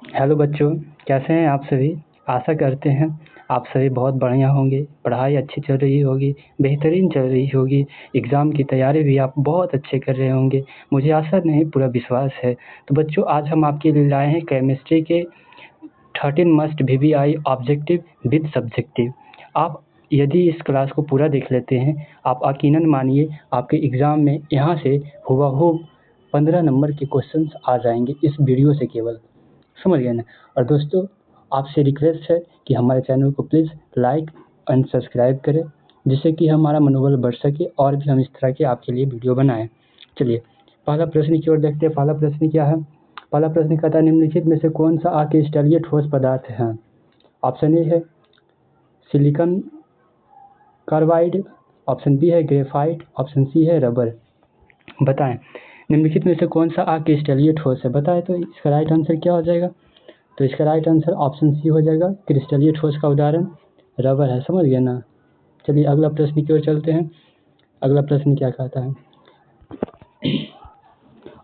Hello बच्चों, कैसे हैं आप सभी। आशा करते हैं आप सभी बहुत बढ़िया होंगे, पढ़ाई अच्छी चल रही होगी, बेहतरीन चल रही होगी। एग्ज़ाम की तैयारी भी आप बहुत अच्छे कर रहे होंगे, मुझे आशा नहीं पूरा विश्वास है। तो बच्चों, आज हम आपके लिए लाए हैं केमिस्ट्री के 13 must VBI objective with subjective. आप यदि इस क्लास को पूरा देख लेते हैं, आप यकीनन मानिए आपके एग्ज़ाम में यहाँ से हुबहू 15 नंबर के क्वेश्चंस आ जाएंगे इस वीडियो से केवल, समझ गए ना। और दोस्तों, आपसे रिक्वेस्ट है कि हमारे चैनल को प्लीज़ लाइक एंड सब्सक्राइब करें, जिससे कि हमारा मनोबल बढ़ सके और भी हम इस तरह के आपके लिए वीडियो बनाएं। चलिए पहला प्रश्न की ओर देखते हैं। पहला प्रश्न क्या है? पहला प्रश्न कहता है, निम्नलिखित में से कौन सा अक्रिस्टलीय ठोस पदार्थ है? ऑप्शन ए है सिलिकॉन कार्बाइड, ऑप्शन बी है ग्रेफाइट, ऑप्शन सी है रबर। बताएं निम्नलिखित में से कौन सा अक्रिस्टलीय ठोस है। बताएं तो इसका राइट आंसर क्या हो जाएगा? तो इसका राइट आंसर ऑप्शन सी हो जाएगा। क्रिस्टलीय ठोस का उदाहरण रबर है, समझ गए ना। चलिए अगला प्रश्न की ओर चलते हैं। अगला प्रश्न क्या कहता है,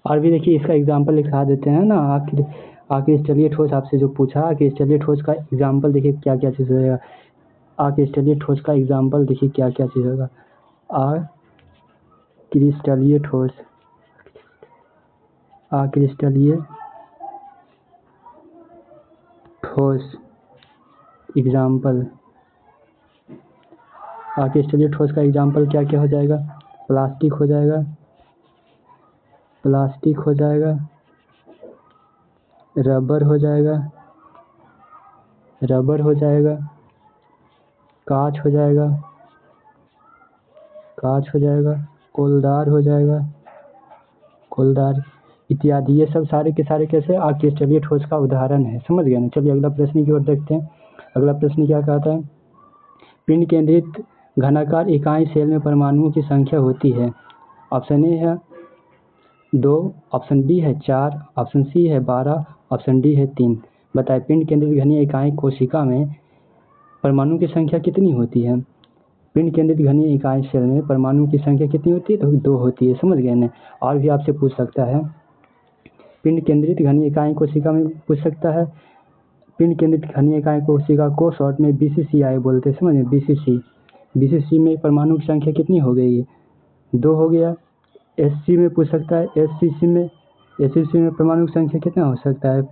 और भी देखिए इसका एग्जाम्पल लिखा देते हैं ना। अक्रिस्टलीय ठोस आपसे जो पूछा, अक्रिस्टलीय ठोस का एग्जाम्पल देखिए क्या क्या चीज़ होगा। अक्रिस्टलीय ठोस का एग्जाम्पल देखिए क्या क्या चीज़ होगा। अक्रिस्टलीय ठोस, अक्रिस्टलीय ठोस एग्जाम्पल, अक्रिस्टलीय ठोस का एग्जाम्पल क्या क्या हो जाएगा? प्लास्टिक हो जाएगा, प्लास्टिक हो जाएगा, रबर हो जाएगा, रबर हो जाएगा, कांच हो जाएगा, कांच हो जाएगा, कोलदार हो जाएगा, कोलदार इत्यादि। ये सब सारे के सारे कैसे अक्रिस्टलीय ठोस का उदाहरण है, समझ गए ना। चलिए अगला प्रश्न की ओर देखते हैं। अगला प्रश्न क्या कहता है, पिंड केंद्रित घनाकार इकाई सेल में परमाणुओं की संख्या होती है। ऑप्शन ए है 2, ऑप्शन बी है 4, ऑप्शन सी है 12, ऑप्शन डी है 3। बताएं पिंड केंद्रित घनीय इकाई कोशिका में परमाणु की संख्या कितनी होती है? पिंड केंद्रित घनीय इकाई सेल में परमाणु की संख्या कितनी होती है? तो 2 होती है, समझ गए ना। और भी आपसे पूछ सकता है, पिंड केंद्रित घनीय इकाई कोशिका में पूछ सकता है। पिंड केंद्रित घनीय इकाई कोशिका को शॉर्ट में BCCI बोलते हैं, समझ गए। BCC में परमाणु की संख्या कितनी हो गई है? 2 हो गया। SC में पूछ सकता है, SCC में परमाणु की संख्या कितना हो सकता है?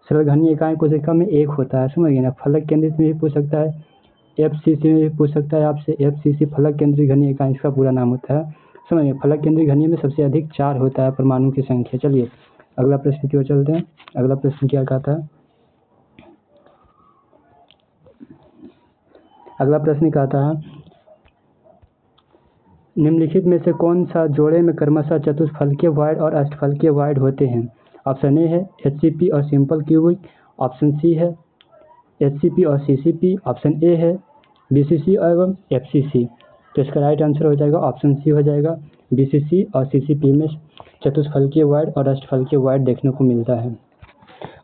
सरल घनीय इकाई कोशिका में 1 होता है, समझ गए ना। फलक केंद्रित में भी पूछ सकता है, FCC में भी पूछ सकता है आपसे। FCC फलक केंद्रित घनीय इकाई इसका पूरा नाम होता है, समझ गए। फलक केंद्रित घनीय में सबसे अधिक 4 होता है परमाणु की संख्या। चलिए अगला प्रश्न की ओर चलते हैं। अगला प्रश्न क्या कहता है, अगला प्रश्न कहता है, निम्नलिखित में से कौन सा जोड़े में क्रमशः चतुष्फलकीय वॉइड और अष्टफलकीय वॉइड होते हैं? ऑप्शन ए है HCP और सिंपल क्यूबिक, ऑप्शन सी है HCP और CCP, ऑप्शन ए है BCC एवं FCC। तो इसका राइट आंसर हो जाएगा ऑप्शन सी हो जाएगा। BCC और CCP में चतुष्फलकीय वॉइड और अष्टफलकीय वॉइड देखने को मिलता है।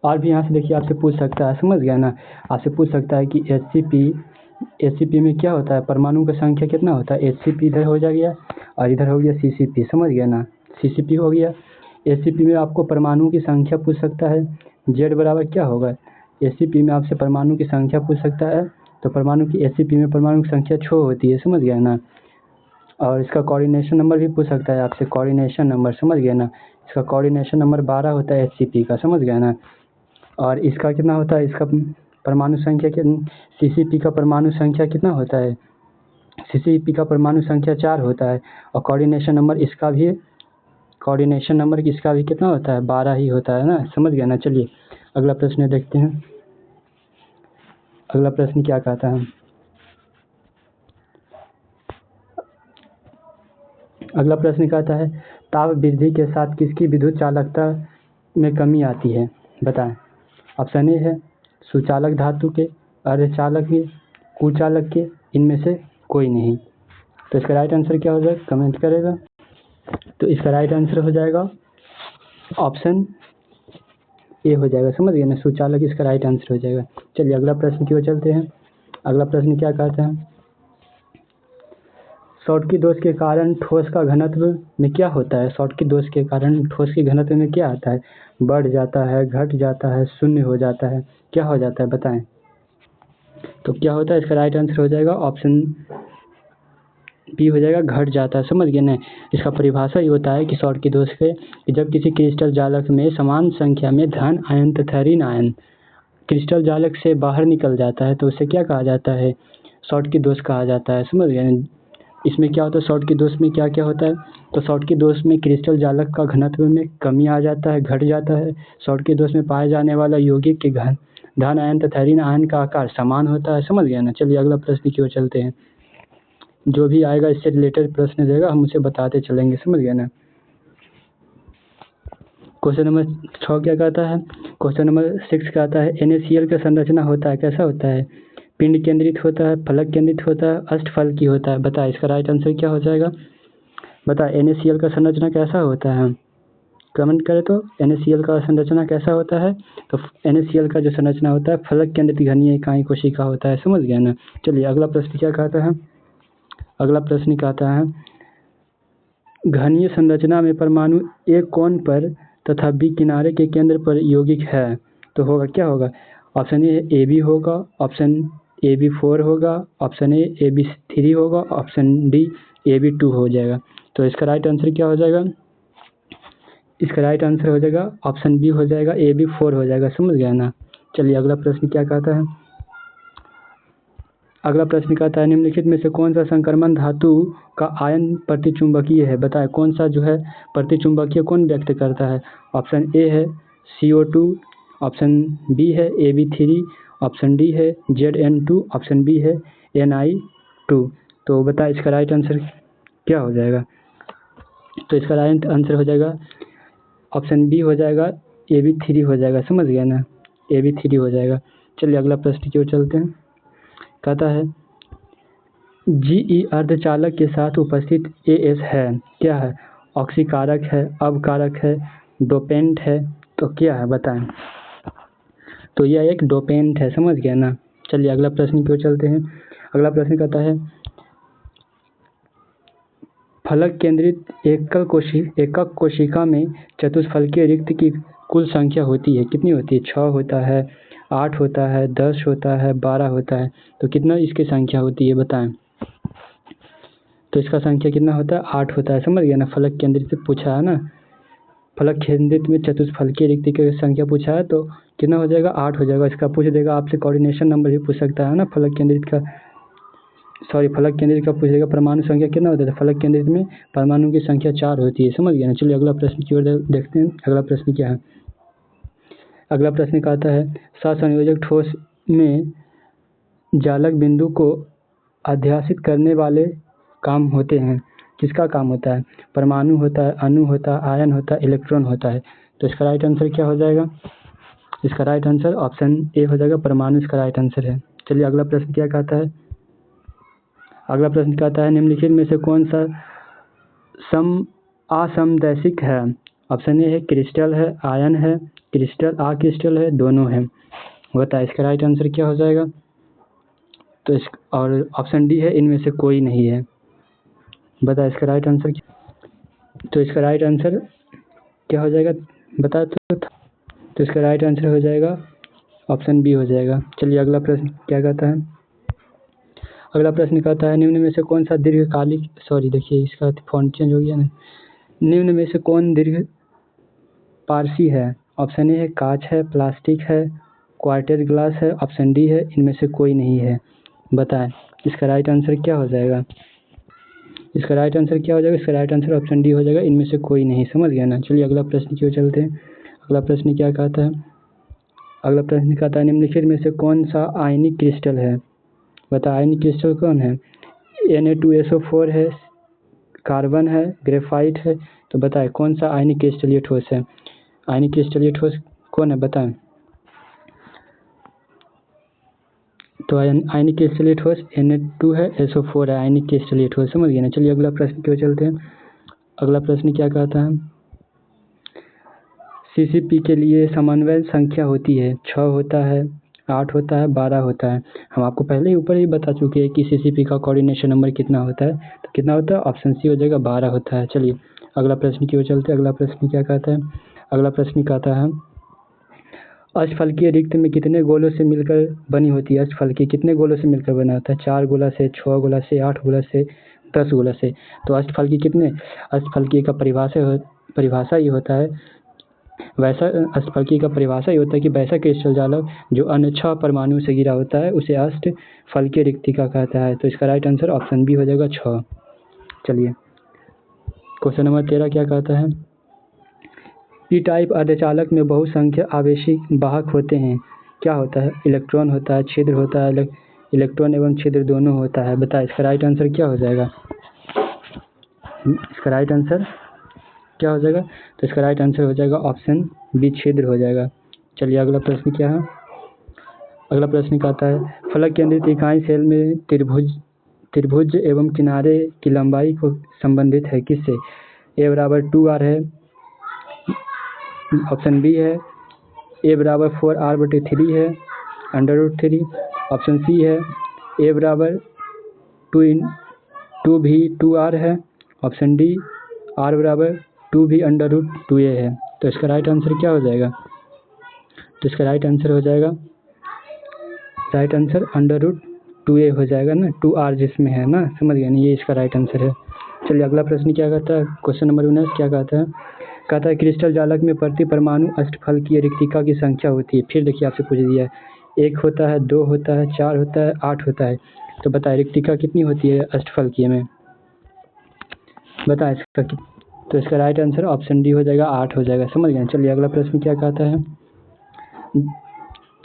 और भी यहाँ से देखिए आपसे पूछ सकता है, समझ गया ना। आपसे पूछ सकता है कि HCP में क्या होता है, परमाणु का संख्या कितना होता है? HCP इधर हो जाएगा और इधर हो गया CCP, समझ गया ना। CCP हो गया। HCP में आपको परमाणु की संख्या पूछ सकता है, Z बराबर क्या होगा? HCP में आपसे परमाणु की संख्या पूछ सकता है, तो परमाणु की HCP में परमाणु की संख्या 6 होती है, समझ गया ना। और इसका कोऑर्डिनेशन नंबर भी पूछ सकता है आपसे, कोऑर्डिनेशन नंबर, समझ गया ना। इसका कोऑर्डिनेशन नंबर 12 होता है HCP का, समझ गया ना। और इसका कितना होता है, इसका परमाणु संख्या CCP का परमाणु संख्या कितना होता है? CCP का परमाणु संख्या 4 होता है। और कोऑर्डिनेशन नंबर इसका भी, कोऑर्डिनेशन नंबर इसका भी कितना होता है? 12 ही होता है ना, समझ गया ना। चलिए अगला प्रश्न देखते हैं। अगला प्रश्न क्या कहता है, अगला प्रश्न कहता है, ताप वृद्धि के साथ किसकी विद्युत चालकता में कमी आती है? बताएं। ऑप्शन ए है सुचालक धातु के, अर्धचालक के, कुचालक के, इनमें से कोई नहीं। तो इसका राइट आंसर क्या हो जाएगा, कमेंट करेगा। तो इसका राइट आंसर हो जाएगा ऑप्शन ए हो जाएगा, समझ गए ना। सुचालक इसका राइट आंसर हो जाएगा। चलिए अगला प्रश्न की ओर चलते हैं। अगला प्रश्न क्या कहता है, शॉटकी दोष के कारण ठोस का घनत्व में क्या होता है? शॉटकी दोष के कारण ठोस के घनत्व में क्या आता है? बढ़ जाता है, घट जाता है, शून्य हो जाता है, क्या हो जाता है बताएं। तो क्या होता है, इसका राइट आंसर हो जाएगा ऑप्शन बी हो जाएगा, घट जाता है। समझ गए ना। इसका परिभाषा ये होता है कि शॉर्ट की दोष के कि जब किसी क्रिस्टल जालक में समान संख्या में धन आयन तथा ऋण आयन क्रिस्टल जालक से बाहर निकल जाता है तो उसे क्या कहा जाता है, शॉर्ट की दोष कहा जाता है। समझ गए। इसमें क्या होता है, शॉर्ट की दोष में क्या क्या होता है, तो शॉर्ट की दोष में क्रिस्टल जालक का घनत्व में कमी आ जाता है, घट जाता है। शॉर्ट की दोष में पाए जाने वाला यौगिक के धन आयन तथा ऋण आयन का आकार समान होता है। समझ गया ना। चलिए अगला प्रश्न की ओर चलते हैं। जो भी आएगा इससे रिलेटेड प्रश्न रहेगा हम उसे बताते चलेंगे। समझ गया ना। क्वेश्चन नंबर 6 क्या कहता है, क्वेश्चन नंबर 6 कहता है NaCl का संरचना होता है, कैसा होता है, पिंड केंद्रित होता है, फलक केंद्रित होता है, अष्टफल की होता है। बताए इसका राइट आंसर क्या हो जाएगा। बताए NaCl का संरचना कैसा होता है, कमेंट करें तो। NaCl का संरचना कैसा होता है, तो NaCl का जो संरचना होता है फलक केंद्रित घनीय इकाई कोशिका होता है। समझ गया ना। चलिए अगला प्रश्न क्या कहता है, अगला प्रश्न कहता है घनीय संरचना में परमाणु एक कोण पर तथा बी किनारे के केंद्र पर यौगिक है तो होगा क्या होगा। ऑप्शन ए AB होगा, ऑप्शन AB4 होगा, ऑप्शन ए AB3 होगा, ऑप्शन डी AB2 हो जाएगा। तो इसका राइट आंसर क्या हो जाएगा, इसका राइट आंसर हो जाएगा ऑप्शन बी हो जाएगा, AB4 हो जाएगा। समझ गया ना। चलिए अगला प्रश्न क्या कहता है, अगला प्रश्न कहता है निम्नलिखित में से कौन सा संक्रमण धातु का आयन प्रतिचुंबकीय है। बताएं कौन सा जो है प्रतिचुंबकीय कौन व्यक्त करता है। ऑप्शन ए है CO2, ऑप्शन बी है AB3, ऑप्शन डी है ZN2, ऑप्शन बी है Ni2। तो बताएं इसका राइट आंसर क्या हो जाएगा। तो इसका राइट आंसर हो जाएगा ऑप्शन बी हो जाएगा, AB3 हो जाएगा। समझ गया ना, AB3 हो जाएगा। चलिए अगला प्रश्न की ओर चलते हैं। कहता है GE अर्धचालक के साथ उपस्थित AS है, क्या है, ऑक्सीकारक है, अवकारक है, डोपेंट है, तो क्या है बताएं। तो यह एक डोपेंट है। समझ गया ना। चलिए अगला प्रश्न की ओर चलते हैं। अगला प्रश्न कहता है फलक केंद्रित एकक कोशिका में चतुष्फलकीय रिक्त की कुल संख्या होती है, कितनी होती है, 6 होता है, 8 होता है, 10 होता है, 12 होता है, तो कितना इसकी संख्या होती है बताएं। तो इसका संख्या कितना होता है, 8 होता है। समझ गया ना। फलक केंद्रित से पूछा है ना, फलक केंद्रित में चतुष्फलकीय रिक्ति की संख्या पूछा है तो कितना हो जाएगा, 8 हो जाएगा। इसका पूछ देगा आपसे कोऑर्डिनेशन नंबर भी पूछ सकता है ना, फलक केंद्रित का पूछेगा परमाणु संख्या कितना होता है। फलक केंद्रित में परमाणु की संख्या 4 होती है। समझ गया ना। चलिए अगला प्रश्न की ओर देखते हैं। अगला प्रश्न क्या है, अगला प्रश्न कहता है सहसंयोजक ठोस में जालक बिंदु को अध्यासित करने वाले काम होते हैं, किसका काम होता है, परमाणु होता है, अणु होता है, आयन होता है, इलेक्ट्रॉन होता है। तो इसका राइट आंसर क्या हो जाएगा, इसका राइट आंसर ऑप्शन ए हो जाएगा, परमाणु इसका राइट आंसर है। चलिए अगला प्रश्न क्या कहता है, अगला प्रश्न कहता है निम्नलिखित में से कौन सा असमदैशिक है। ऑप्शन ए है क्रिस्टल है, आयन है, क्रिस्टल अक्रिस्टल है, दोनों है। बताए इसका राइट आंसर क्या हो जाएगा। तो और ऑप्शन डी है इनमें से कोई नहीं है। बता इसका राइट आंसर क्या। तो इसका राइट आंसर क्या हो जाएगा बता तो इसका राइट आंसर हो जाएगा ऑप्शन बी हो जाएगा। चलिए अगला प्रश्न क्या कहता है, अगला प्रश्न कहता है निम्न में से कौन सा दीर्घकालिक देखिए इसका फॉन्ट चेंज हो गया ना। निम्न में से कौन दीर्घ पारसी है। ऑप्शन ए है कांच है, प्लास्टिक है, क्वार्टर ग्लास है, ऑप्शन डी है इनमें से कोई नहीं है। बताएं इसका राइट आंसर क्या हो जाएगा, इसका राइट आंसर क्या हो जाएगा, इसका राइट आंसर ऑप्शन डी हो जाएगा, इनमें से कोई नहीं। समझ गया ना। चलिए अगला प्रश्न की ओर चलते हैं। अगला प्रश्न क्या कहता है, अगला प्रश्न कहता है निम्नलिखित में से कौन सा आयनिक क्रिस्टल है। बता आयनिक क्रिस्टल कौन है, Na2SO4 है, कार्बन है, ग्रेफाइट है। तो बताएं कौन सा आयनिक क्रिस्टलीय ठोस है, आयनिक क्रिस्टलीय ठोस कौन है बताएं। तो आयनिक क्रिस्टलीय ठोस Na2 है, SO4 है, आयनिक क्रिस्टलीय ठोस। समझ गए ना। चलिए अगला प्रश्न की ओर चलते हैं। अगला प्रश्न क्या कहता है, CCP के लिए समन्वय संख्या होती है, 6 होता है, 8 होता है, 12 होता है। हम आपको पहले ही ऊपर ही बता चुके हैं कि CCP का कोऑर्डिनेशन नंबर कितना होता है। तो कितना होता है, ऑप्शन सी हो जाएगा, 12 होता है। चलिए अगला प्रश्न की ओर चलते हैं। अगला प्रश्न क्या कहता है, अगला प्रश्न कहता है अष्टफलकीय रिक्त में कितने गोलों से मिलकर बनी होती है? अष्टफलकीय कितने गोलों से मिलकर बना होता है? 4 गोला से, 6 गोला से, 8 गोला से, 10 गोला से। तो अष्टफलकीय कितने? अष्टफलकीय का परिभाषा ये होता है वैसा अष्टफलकीय का परिभाषा ये होता है कि वैसा क्रिस्टल जालक जो अन्य 6 परमाणु से घिरा होता है उसे अष्टफलकीय रिक्तिका कहता है। तो इसका राइट आंसर ऑप्शन बी हो जाएगा 6। चलिए क्वेश्चन नंबर 13 क्या कहता है? पी टाइप अर्धचालक में बहुसंख्य आवेशित वाहक होते हैं। क्या होता है? इलेक्ट्रॉन होता है, छिद्र होता है, इलेक्ट्रॉन एवं छिद्र दोनों होता है। बताए इसका राइट आंसर क्या हो जाएगा? इसका राइट आंसर क्या हो जाएगा? तो इसका राइट आंसर हो जाएगा ऑप्शन बी, छिद्र हो जाएगा। चलिए अगला प्रश्न क्या है? अगला प्रश्न कहता है फलक केंद्रित इकाई सेल में त्रिभुज एवं किनारे की लंबाई को संबंधित है किससे? ए बराबर 2r है, ऑप्शन बी है ए बराबर 4r/3 है √3, ऑप्शन सी है ए बराबर 2v/2r है, ऑप्शन डी r बराबर 2v/√2a है। तो इसका राइट आंसर क्या हो जाएगा? तो इसका राइट आंसर हो जाएगा √2a हो जाएगा ना, 2r जिसमें है ना, समझ गया ना, ये इसका राइट आंसर है। चलिए अगला प्रश्न क्या कहता है? क्वेश्चन नंबर 19 क्या कहता है? कहता है क्रिस्टल जालक में प्रति परमाणु अष्टफलकीय रिक्तिका की संख्या होती है। फिर देखिए आपसे पूछ दिया है 1 होता है, 2 होता है, 4 होता है, 8 होता है। तो बताए रिक्तिका कितनी होती है अष्टफलकीय में? बताए इसका तो इसका राइट आंसर ऑप्शन डी हो जाएगा, 8 हो जाएगा। समझ गए? चलिए अगला प्रश्न क्या कहता है?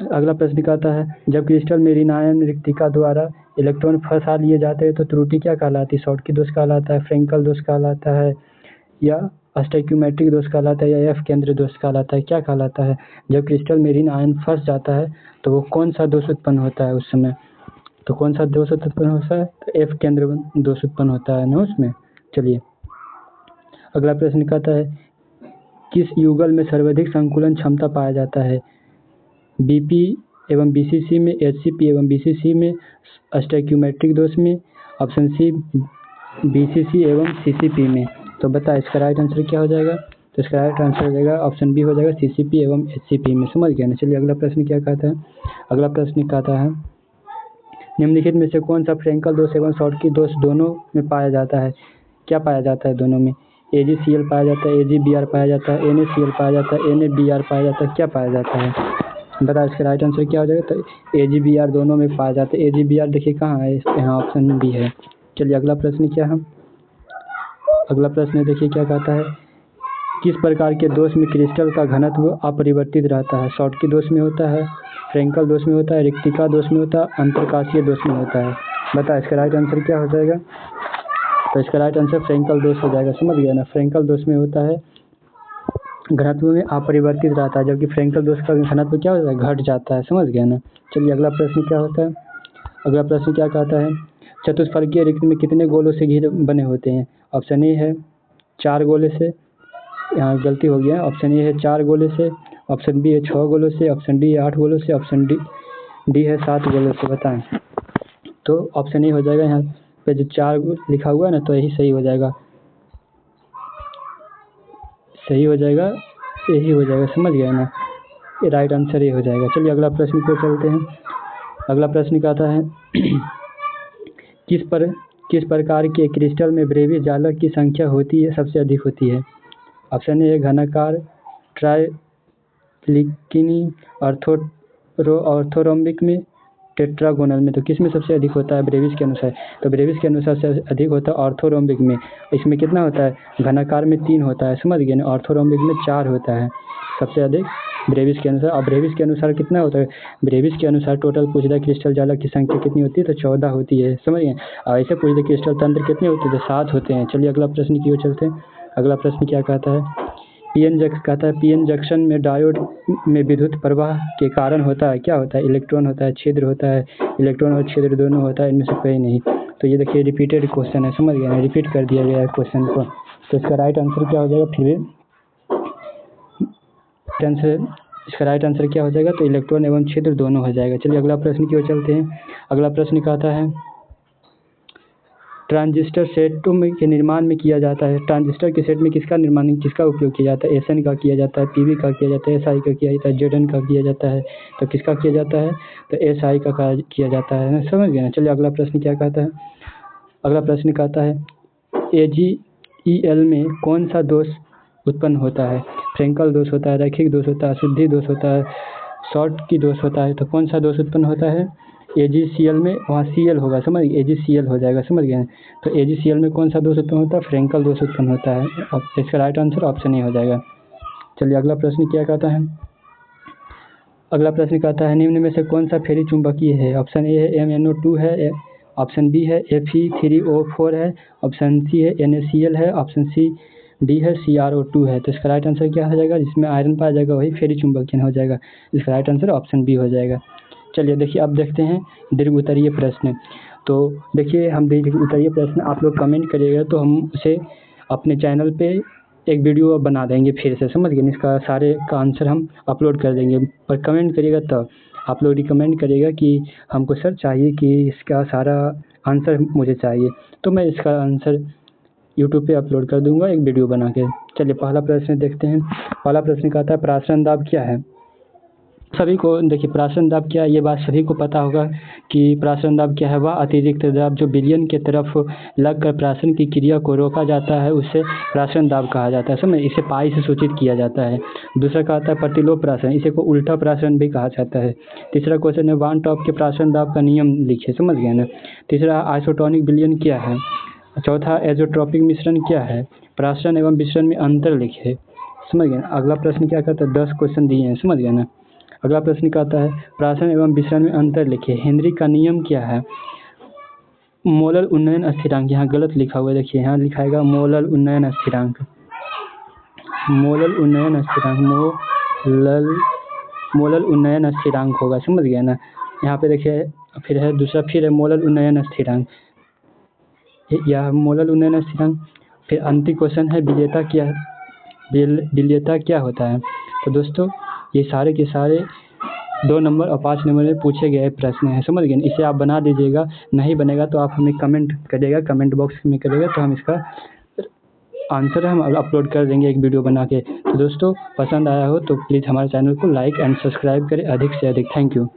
अगला प्रश्न कहता है जब क्रिस्टल में ऋणायन रिक्तिका द्वारा इलेक्ट्रॉन फंसा लिए जाते हैं तो त्रुटि क्या कहलाती है? शॉटकी दोष कहलाता है, फ्रेंकल दोष कहलाता है, या स्टोइकियोमेट्रिक दोष कहलाता है, या एफ केंद्र दोष कहलाता है? क्या कहलाता है? जब क्रिस्टल में ऋण आयन फंस जाता है तो वो कौन सा दोष उत्पन्न होता है उस समय? तो कौन सा दोष उत्पन्न होता है? तो एफ केंद्र दोष उत्पन्न होता है ना उसमें। चलिए अगला प्रश्न कहता है किस युगल में सर्वाधिक संकुलन क्षमता पाया जाता है? बीपी एवं बीसीसी में, एचसीपी एवं बीसीसी में, स्टोइकियोमेट्रिक दोष में, ऑप्शन सी बीसीसी एवं सीसीपी में। तो बता इसका राइट आंसर क्या हो जाएगा? तो इसका राइट आंसर हो जाएगा ऑप्शन बी हो जाएगा सीसीपी एवं एचसीपी में। समझ गया ना? चलिए अगला प्रश्न क्या कहता है? अगला प्रश्न कहता है निम्नलिखित में से कौन सा फ्रेंकल दोष एवं शॉटकी दोष दोनों में पाया जाता है? क्या पाया जाता है दोनों में? AgCl पाया जाता है, AgBr पाया जाता है, NaCl पाया जाता है, NaBr पाया जाता है, क्या पाया जाता है? बता इसका राइट आंसर क्या हो जाएगा? तो AgBr दोनों में पाया जाता है। AgBr देखिए कहाँ है? यहाँ ऑप्शन बी है। चलिए अगला प्रश्न क्या है? अगला प्रश्न देखिए क्या कहता है किस प्रकार के दोष में क्रिस्टल का घनत्व अपरिवर्तित रहता है? शॉटकी दोष में होता है, फ्रेंकल दोष में होता है, रिक्तिका दोष में होता है, अंतरकाशीय दोष में होता है। बता इसका राइट आंसर क्या हो जाएगा? तो इसका राइट आंसर फ्रेंकल दोष हो जाएगा। समझ गया ना? फ्रेंकल दोष में होता है घनत्व में अपरिवर्तित रहता है, जबकि फ्रेंकल दोष का घनत्व क्या होता है? घट जाता है। समझ गया ना? चलिए अगला प्रश्न क्या होता है? अगला प्रश्न क्या कहता है चतुष्फलकीय रिक्त में कितने गोलों से घिरे बने होते हैं? ऑप्शन ए है 4 गोले से, यहाँ गलती हो गया, ऑप्शन ए है 4 गोले से, ऑप्शन बी है 6 गोलों से, ऑप्शन डी है 8 गोलों से, ऑप्शन डी है 7 गोलों से। बताएं। तो ऑप्शन ए हो जाएगा, यहाँ पे जो 4 लिखा हुआ है ना, तो यही सही हो जाएगा, सही हो जाएगा, यही हो जाएगा। समझ गए ना? ये राइट आंसर ये हो जाएगा। चलिए अगला प्रश्न पे चलते हैं। अगला प्रश्न कहता है किस प्रकार के क्रिस्टल में ब्रेविस जालक की संख्या होती है, सबसे अधिक होती है? ऑप्शन ए घनाकार, ट्राइलिकिनी, ऑर्थोरोम्बिक में, टेट्रागोनल में। तो किस में सबसे अधिक होता है ब्रेविस के अनुसार? तो ब्रेविस के अनुसार से अधिक होता है ऑर्थोरोम्बिक में। इसमें कितना होता है? घनाकार में 3 होता है। समझ गए ना? ऑर्थोरोम्बिक में 4 होता है सबसे अधिक ब्रेविस के अनुसार। और ब्रेविस के अनुसार कितना होता है? ब्रेविस के अनुसार टोटल पूछता क्रिस्टल जालक की संख्या कितनी होती है? तो 14 होती है। समझ गए? और ऐसे पूछते क्रिस्टल तंत्र कितने होते हैं? तो 7 होते हैं। चलिए अगला प्रश्न की ओर चलते हैं। अगला प्रश्न क्या कहता है पीएन जंक्शन में डायोड में विद्युत प्रवाह के कारण होता है, क्या होता है? इलेक्ट्रॉन होता है, छिद्र होता है, इलेक्ट्रॉन और छिद्र दोनों होता है, इनमें से कोई नहीं। तो ये देखिए रिपीटेड क्वेश्चन है। समझ गए? रिपीट कर दिया गया है क्वेश्चन को। तो इसका राइट आंसर क्या हो जाएगा? फिर इसका राइट आंसर क्या हो जाएगा? तो इलेक्ट्रॉन एवं छिद्र दोनों हो जाएगा। चलिए अगला प्रश्न की ओर चलते हैं। अगला प्रश्न कहता है ट्रांजिस्टर सेटों में के निर्माण में किया जाता है। ट्रांजिस्टर के सेट में किसका निर्माण, किसका उपयोग किया जाता है? एसएन का किया जाता है, पीवी का किया जाता है, एसआई का किया जाता है, जेडएन का किया जाता है। तो किसका किया जाता है? तो एसआई का किया जाता है। समझ गए ना? चलिए अगला प्रश्न क्या कहता है? अगला प्रश्न कहता है एजीईएल में कौन सा दोष उत्पन्न होता है? फ्रेंकल दोष होता है, रैखिक दोष होता है, शुद्धि दोष होता है, शॉर्ट की दोष होता है। तो कौन सा दोष उत्पन्न होता है? एजीसीएल में वहाँ सीएल होगा, समझ गए? एजीसीएल हो जाएगा, समझ गए? तो एजीसीएल में कौन सा दोष उत्पन्न होता है? फ्रेंकल दोष उत्पन्न होता है। अब इसका राइट आंसर ऑप्शन ए हो जाएगा। चलिए अगला प्रश्न क्या कहता है? अगला प्रश्न कहता है निम्न में से कौन सा फेरी चुंबकीय है? ऑप्शन ए है MnO2 है, ऑप्शन बी है Fe3O4 है, ऑप्शन सी है NaCl है, ऑप्शन सी डी है CrO2 है। तो इसका राइट आंसर क्या हो जाएगा? जिसमें आयरन पाया जाएगा वही फेरी चुंबकीय हो जाएगा। इसका राइट आंसर ऑप्शन बी हो जाएगा। चलिए देखिए अब देखते हैं दीर्घ उत्तरीय प्रश्न। तो देखिए हम दीर्घ उत्तरीय प्रश्न आप लोग कमेंट करिएगा तो हम उसे अपने चैनल पे एक वीडियो बना देंगे फिर से, समझ गए? इसका सारे का आंसर हम अपलोड कर देंगे, पर कमेंट करिएगा तब। आप लोग रिकमेंड करिएगा कि हमको सर चाहिए कि इसका सारा आंसर मुझे चाहिए, तो मैं इसका आंसर यूट्यूब पे अपलोड कर दूंगा एक वीडियो बना के। चलिए पहला प्रश्न देखते हैं। पहला प्रश्न कहता है प्राशन दाब क्या है? सभी को देखिए प्राशन दाब क्या है ये बात सभी को पता होगा कि प्राशन दाब क्या है। वह अतिरिक्त दाब जो विलयन के तरफ लगकर प्राशन की क्रिया को रोका जाता है उसे प्राशन दाब कहा जाता है, समझ? इसे पाई से सूचित किया जाता है। दूसरा कहता है प्रतिलोप प्राशन, इसे को उल्टा प्राशन भी कहा जाता है। तीसरा क्वेश्चन है वान टॉप के प्राशन दाब का नियम लिखिए, समझ गए ना? तीसरा आइसोटोनिक विलयन क्या है? चौथा एजोट्रोपिक मिश्रण क्या है? प्राशन एवं मिश्रण में अंतर लिखिए, समझ गए? अगला प्रश्न क्या कहता है? 10 क्वेश्चन दिए हैं, समझ गए ना? अगला प्रश्न कहता है प्राशन एवं विसरण में अंतर लिखिए। हेनरी का नियम क्या है? मोलर उन्नयन स्थिरांक, यहाँ गलत लिखा हुआ है, देखिए यहाँ लिखाएगा मोलर उन्नयन स्थिरांक। मोलर उन्नयन स्थिरांक मोलर उन्नयन स्थिरांक होगा, समझ गए ना? यहाँ पे देखिए फिर है दूसरा, फिर है मोलर उन्नयन स्थिरांक, यह मोलर उन्नयन स्थिरांक। फिर अंतिम क्वेश्चन है विलेयता क्या होता है? तो दोस्तों ये सारे के सारे 2 नंबर और 5 नंबर में पूछे गए प्रश्न हैं, समझ गए? इसे आप बना दीजिएगा, नहीं बनेगा तो आप हमें कमेंट करिएगा, कमेंट बॉक्स में करिएगा तो हम इसका आंसर हम अपलोड कर देंगे एक वीडियो बना के। तो दोस्तों पसंद आया हो तो प्लीज़ हमारे चैनल को लाइक एंड सब्सक्राइब करें अधिक से अधिक। Thank you.